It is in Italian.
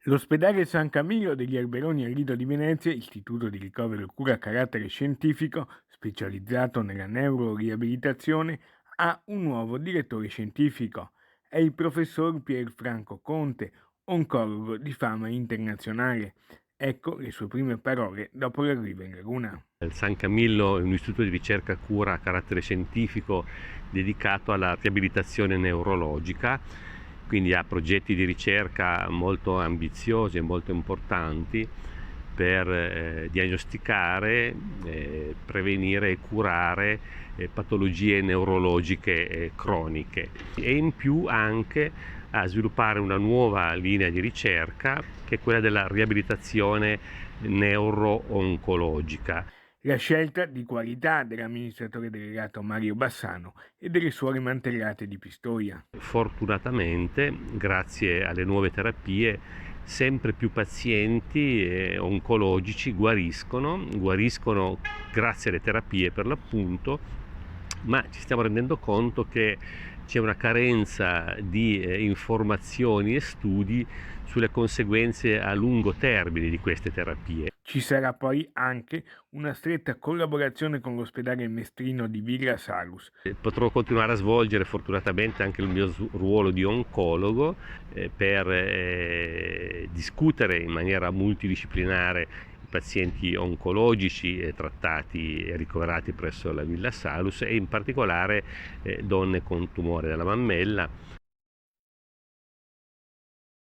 L'ospedale San Camillo degli Alberoni a Lido di Venezia, istituto di ricovero e cura a carattere scientifico specializzato nella neuroriabilitazione, ha un nuovo direttore scientifico. È il professor Pierfranco Conte, oncologo di fama internazionale. Ecco le sue prime parole dopo l'arrivo in Laguna. Il San Camillo è un istituto di ricerca e cura a carattere scientifico dedicato alla riabilitazione neurologica, quindi ha progetti di ricerca molto ambiziosi e molto importanti per diagnosticare, prevenire e curare patologie neurologiche croniche e in più anche a sviluppare una nuova linea di ricerca che è quella della riabilitazione neuro-oncologica. La scelta di qualità dell'amministratore delegato Mario Bassano e delle suore mantellate di Pistoia. Fortunatamente, grazie alle nuove terapie, sempre più pazienti oncologici guariscono grazie alle terapie per l'appunto, ma ci stiamo rendendo conto che c'è una carenza di informazioni e studi sulle conseguenze a lungo termine di queste terapie. Ci sarà poi anche una stretta collaborazione con l'ospedale Mestrino di Villa Salus. Potrò continuare a svolgere fortunatamente anche il mio ruolo di oncologo per discutere in maniera multidisciplinare i pazienti oncologici trattati e ricoverati presso la Villa Salus e in particolare donne con tumore della mammella